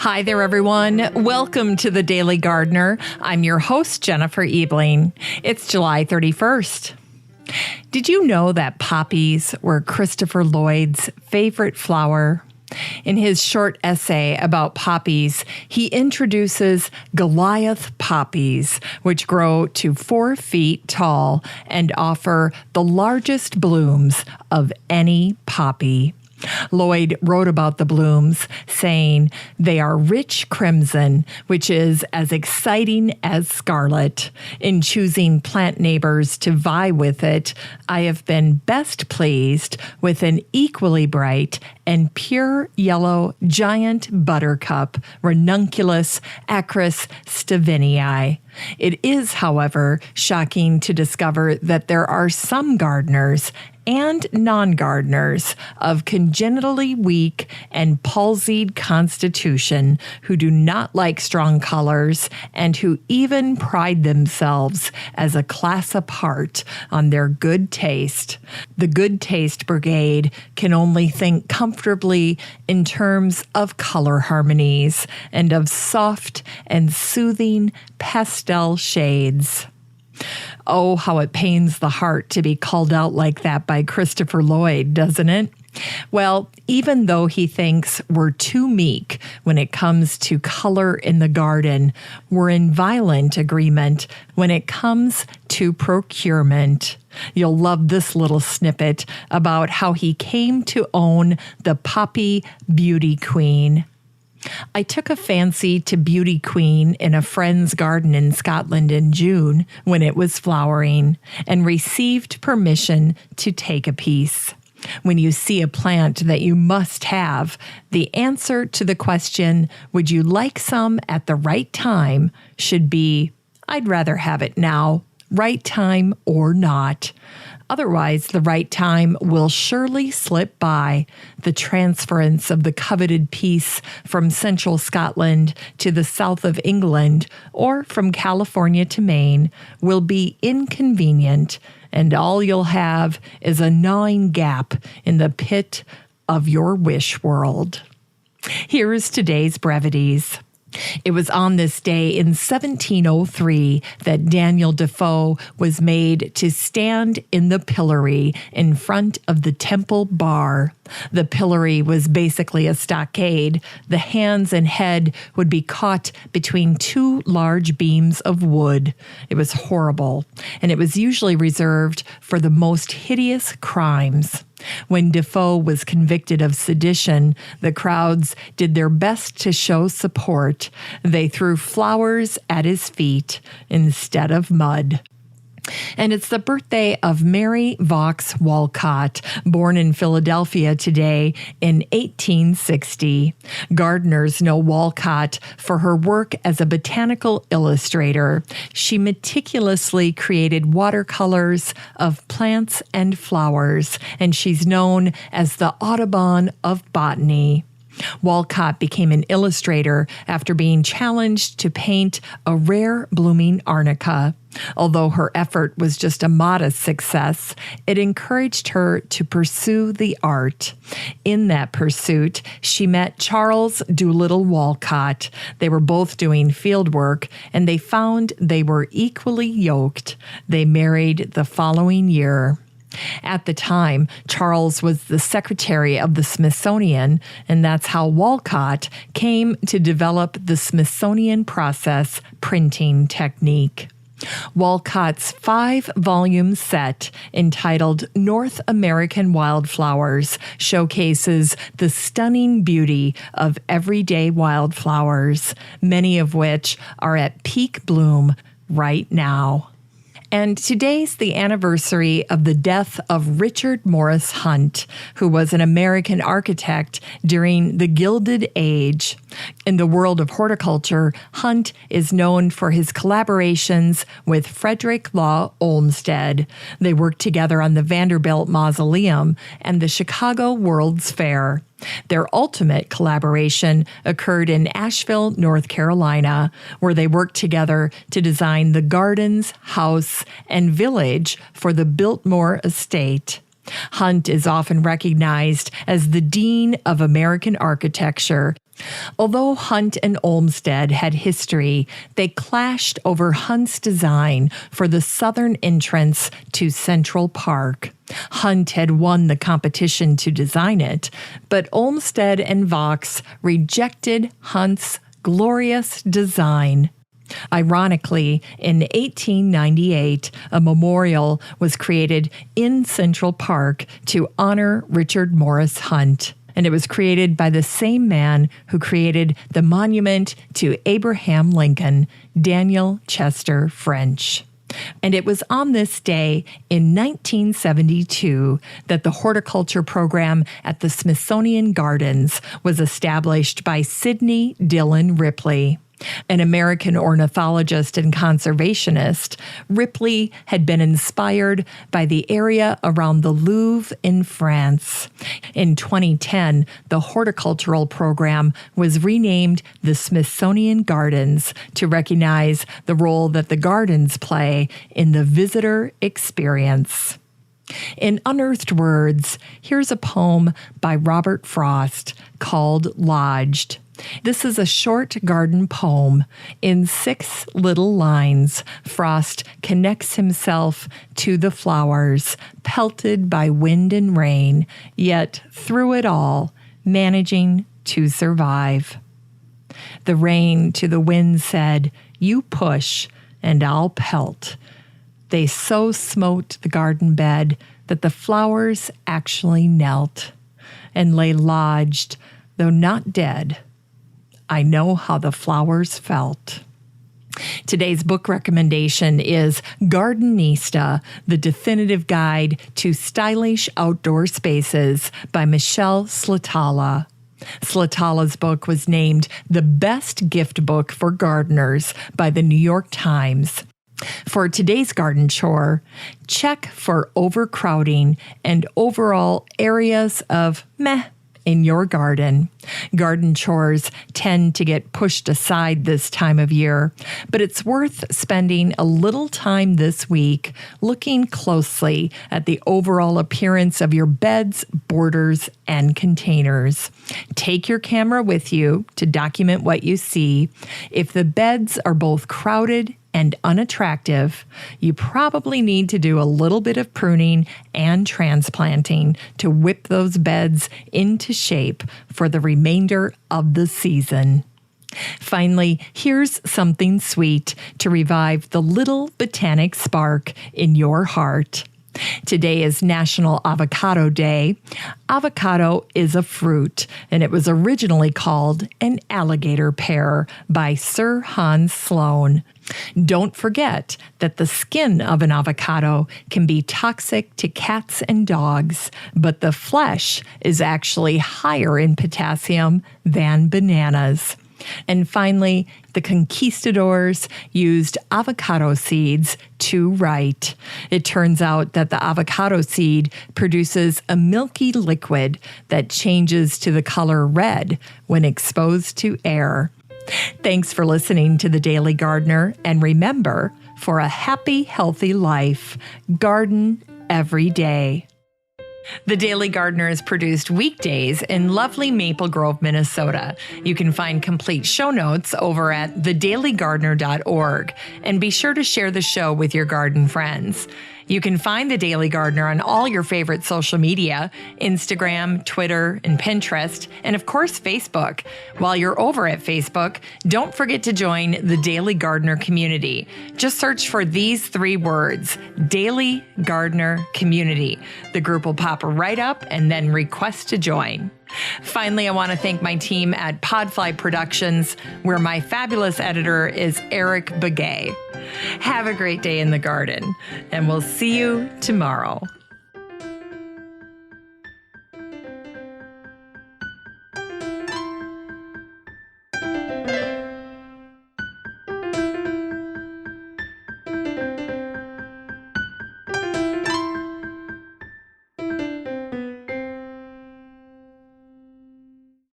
Hi there, everyone. Welcome to the Daily Gardener. I'm your host, Jennifer Ebling. It's July 31st. Did you know that poppies were Christopher Lloyd's favorite flower? In his short essay about poppies, he introduces Goliath poppies, which grow to 4 feet tall and offer the largest blooms of any poppy. Lloyd wrote about the blooms, saying, "They are rich crimson, which is as exciting as scarlet. In choosing plant neighbors to vie with it, I have been best pleased with an equally bright and pure yellow giant buttercup, Ranunculus, acris, Stevenii. It is, however, shocking to discover that there are some gardeners and non-gardeners of congenitally weak and palsied constitution who do not like strong colors and who even pride themselves as a class apart on their good taste. The good taste brigade can only think comfortably in terms of color harmonies and of soft and soothing pastel shades." Oh, how it pains the heart to be called out like that by Christopher Lloyd, doesn't it? Well, even though he thinks we're too meek when it comes to color in the garden, we're in violent agreement when it comes to procurement. You'll love this little snippet about how he came to own the poppy beauty queen. "I took a fancy to Beauty Queen in a friend's garden in Scotland in June when it was flowering, and received permission to take a piece. When you see a plant that you must have, the answer to the question, 'Would you like some at the right time?' should be, 'I'd rather have it now, right time or not.' Otherwise, the right time will surely slip by. The transference of the coveted piece from central Scotland to the south of England or from California to Maine will be inconvenient, and all you'll have is a gnawing gap in the pit of your wish world." Here is today's Brevities. It was on this day in 1703 that Daniel Defoe was made to stand in the pillory in front of the Temple Bar. The pillory was basically a stockade. The hands and head would be caught between 2 large beams of wood. It was horrible, and it was usually reserved for the most hideous crimes. When Defoe was convicted of sedition, the crowds did their best to show support. They threw flowers at his feet instead of mud. And it's the birthday of Mary Vaux Walcott, born in Philadelphia today in 1860. Gardeners know Walcott for her work as a botanical illustrator. She meticulously created watercolors of plants and flowers, and she's known as the Audubon of botany. Walcott became an illustrator after being challenged to paint a rare blooming arnica. Although her effort was just a modest success, it encouraged her to pursue the art. In that pursuit, she met Charles Doolittle Walcott. They were both doing field work, and they found they were equally yoked. They married the following year. At the time, Charles was the secretary of the Smithsonian, and that's how Walcott came to develop the Smithsonian process printing technique. Walcott's 5-volume set entitled North American Wildflowers showcases the stunning beauty of everyday wildflowers, many of which are at peak bloom right now. And today's the anniversary of the death of Richard Morris Hunt, who was an American architect during the Gilded Age. In the world of horticulture, Hunt is known for his collaborations with Frederick Law Olmsted. They worked together on the Vanderbilt Mausoleum and the Chicago World's Fair. Their ultimate collaboration occurred in Asheville, North Carolina, where they worked together to design the gardens, house, and village for the Biltmore estate. Hunt is often recognized as the Dean of American Architecture. Although Hunt and Olmsted had history, they clashed over Hunt's design for the southern entrance to Central Park. Hunt had won the competition to design it, but Olmsted and Vaux rejected Hunt's glorious design. Ironically, in 1898, a memorial was created in Central Park to honor Richard Morris Hunt. And it was created by the same man who created the monument to Abraham Lincoln, Daniel Chester French. And it was on this day in 1972 that the horticulture program at the Smithsonian Gardens was established by Sidney Dillon Ripley. An American ornithologist and conservationist, Ripley had been inspired by the area around the Louvre in France. In 2010, the horticultural program was renamed the Smithsonian Gardens to recognize the role that the gardens play in the visitor experience. In Unearthed Words, here's a poem by Robert Frost called Lodged. This is a short garden poem. In 6 little lines, Frost connects himself to the flowers, pelted by wind and rain, yet through it all, managing to survive. The rain to the wind said, "You push, and I'll pelt." They so smote the garden bed that the flowers actually knelt and lay lodged, though not dead. I know how the flowers felt. Today's book recommendation is Gardenista, the definitive guide to stylish outdoor spaces by Michelle Slatala. Slatala's book was named the best gift book for gardeners by the New York Times. For today's garden chore, check for overcrowding and overall areas of meh in your garden. Garden chores tend to get pushed aside this time of year, but it's worth spending a little time this week looking closely at the overall appearance of your beds, borders, and containers. Take your camera with you to document what you see. If the beds are both crowded and unattractive, you probably need to do a little bit of pruning and transplanting to whip those beds into shape for the remainder of the season. Finally, here's something sweet to revive the little botanic spark in your heart. Today is National Avocado Day. Avocado is a fruit, and it was originally called an alligator pear by Sir Hans Sloane. Don't forget that the skin of an avocado can be toxic to cats and dogs, but the flesh is actually higher in potassium than bananas. And finally, the conquistadors used avocado seeds to write. It turns out that the avocado seed produces a milky liquid that changes to the color red when exposed to air. Thanks for listening to The Daily Gardener, and remember, for a happy, healthy life, garden every day. The Daily Gardener is produced weekdays in lovely Maple Grove, Minnesota. You can find complete show notes over at thedailygardener.org, and be sure to share the show with your garden friends. You can find The Daily Gardener on all your favorite social media, Instagram, Twitter, and Pinterest, and of course, Facebook. While you're over at Facebook, don't forget to join the Daily Gardener community. Just search for these 3 words, Daily Gardener Community. The group will pop right up, and then request to join. Finally, I want to thank my team at Podfly Productions, where my fabulous editor is Eric Begay. Have a great day in the garden, and we'll see you tomorrow.